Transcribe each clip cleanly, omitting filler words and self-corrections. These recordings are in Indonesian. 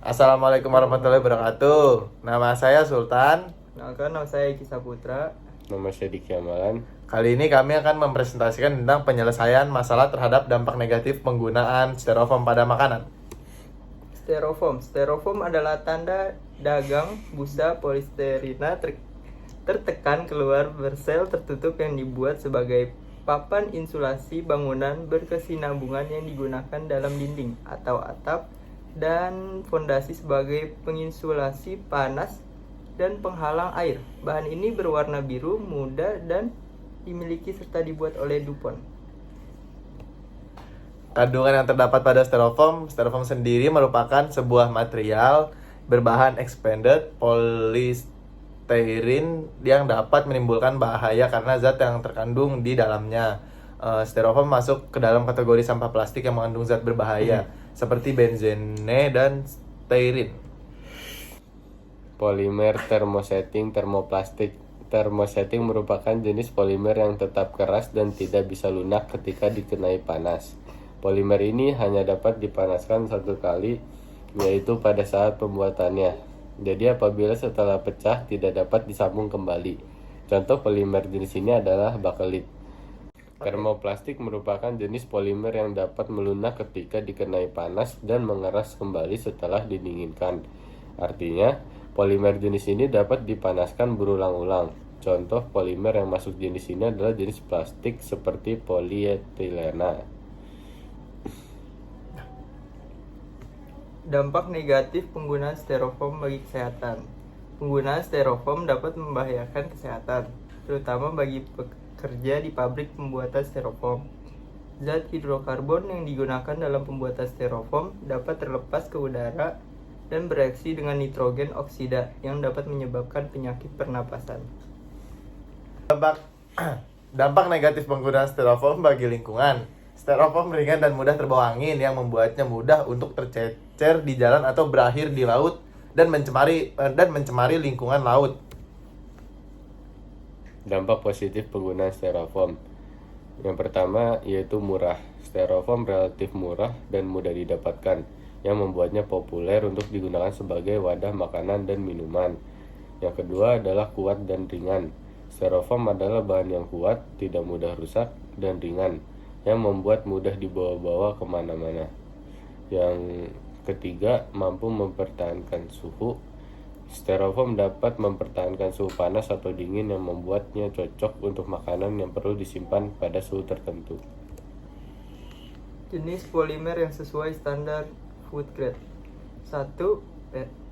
Assalamualaikum warahmatullahi wabarakatuh. Nama saya Sultan. Nama saya Iki Saputra. Nama saya Diki Amalan. Kali ini kami akan mempresentasikan tentang penyelesaian masalah terhadap dampak negatif penggunaan styrofoam pada makanan. Styrofoam adalah tanda dagang busa polisterina tertekan keluar bersel tertutup yang dibuat sebagai papan insulasi bangunan berkesinambungan yang digunakan dalam dinding atau atap dan fondasi sebagai penginsulasi panas dan penghalang air. Bahan ini berwarna biru muda dan dimiliki serta dibuat oleh DuPont. Kandungan yang terdapat pada styrofoam sendiri merupakan sebuah material berbahan expanded polystyrene yang dapat menimbulkan bahaya karena zat yang terkandung di dalamnya. Styrofoam masuk ke dalam kategori sampah plastik yang mengandung zat berbahaya seperti benzene dan styrene. Polimer thermosetting termoplastik. Thermosetting merupakan jenis polimer yang tetap keras dan tidak bisa lunak ketika dikenai panas. Polimer ini hanya dapat dipanaskan satu kali, yaitu pada saat pembuatannya. Jadi apabila setelah pecah tidak dapat disambung kembali. Contoh polimer jenis ini adalah bakelit. Termoplastik merupakan jenis polimer yang dapat melunak ketika dikenai panas dan mengeras kembali setelah didinginkan. Artinya, polimer jenis ini dapat dipanaskan berulang-ulang. Contoh polimer yang masuk jenis ini adalah jenis plastik seperti polietilena. Dampak negatif penggunaan styrofoam bagi kesehatan. Penggunaan styrofoam dapat membahayakan kesehatan, terutama bagi pekerja di pabrik pembuatan styrofoam. Zat hidrokarbon yang digunakan dalam pembuatan styrofoam dapat terlepas ke udara dan bereaksi dengan nitrogen oksida yang dapat menyebabkan penyakit pernapasan. Dampak negatif penggunaan styrofoam bagi lingkungan. Styrofoam ringan dan mudah terbawa angin yang membuatnya mudah untuk tercecer di jalan atau berakhir di laut dan mencemari lingkungan laut. Dampak positif penggunaan styrofoam. Yang pertama yaitu murah. Styrofoam relatif murah dan mudah didapatkan, yang membuatnya populer untuk digunakan sebagai wadah makanan dan minuman. Yang kedua adalah kuat dan ringan. Styrofoam adalah bahan yang kuat, tidak mudah rusak, dan ringan, yang membuat mudah dibawa-bawa kemana-mana. Yang ketiga, mampu mempertahankan suhu. Styrofoam dapat mempertahankan suhu panas atau dingin yang membuatnya cocok untuk makanan yang perlu disimpan pada suhu tertentu. Jenis polimer yang sesuai standar food grade. 1.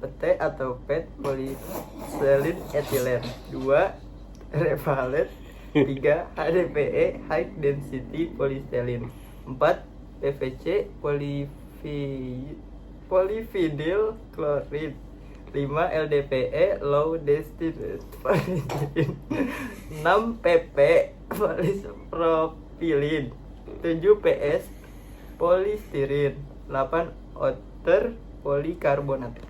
PT atau PET polystyrene ethylene. 2. Revalet. 3. HDPE high density polystyrene. 4. PVC polyvinyl chloride. 5. LDPE low density polystyrene. 6. PP polypropylene. 7. PS polystyrene. 8. Outer polikarbonat.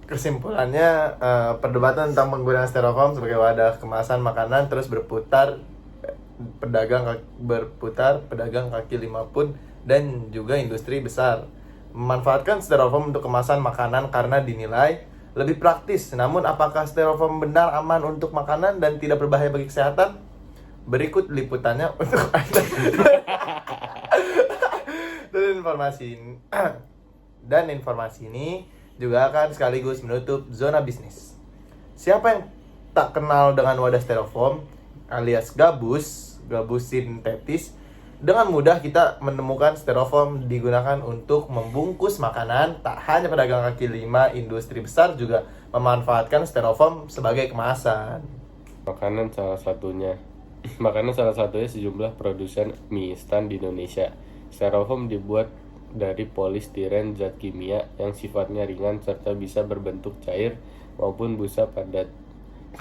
Kesimpulannya, perdebatan tentang penggunaan styrofoam sebagai wadah kemasan makanan terus berputar. Pedagang kaki lima pun dan juga industri besar memanfaatkan styrofoam untuk kemasan makanan karena dinilai lebih praktis. Namun apakah styrofoam benar aman untuk makanan dan tidak berbahaya bagi kesehatan? Berikut liputannya untuk Anda. Dan informasi ini juga akan sekaligus menutup zona bisnis. Siapa yang tak kenal dengan wadah styrofoam alias gabus sintetis? Dengan mudah kita menemukan styrofoam digunakan untuk membungkus makanan. Tak hanya pedagang kaki lima, industri besar juga memanfaatkan styrofoam sebagai kemasan. Makanan salah satunya sejumlah produsen mie instan di Indonesia. Styrofoam dibuat dari polistiren, zat kimia yang sifatnya ringan serta bisa berbentuk cair maupun busa padat.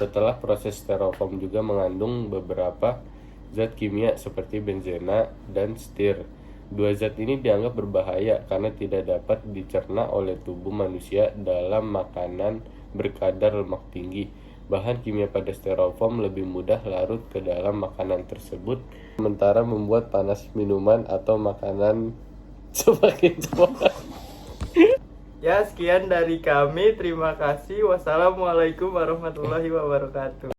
Setelah proses styrofoam juga mengandung beberapa zat kimia seperti benzena dan stir. Dua zat ini dianggap berbahaya karena tidak dapat dicerna oleh tubuh manusia dalam makanan berkadar lemak tinggi. Bahan kimia pada styrofoam lebih mudah larut ke dalam makanan tersebut, sementara membuat panas minuman atau makanan Semakin cepat. Ya, sekian dari kami. Terima kasih. Wassalamualaikum warahmatullahi wabarakatuh.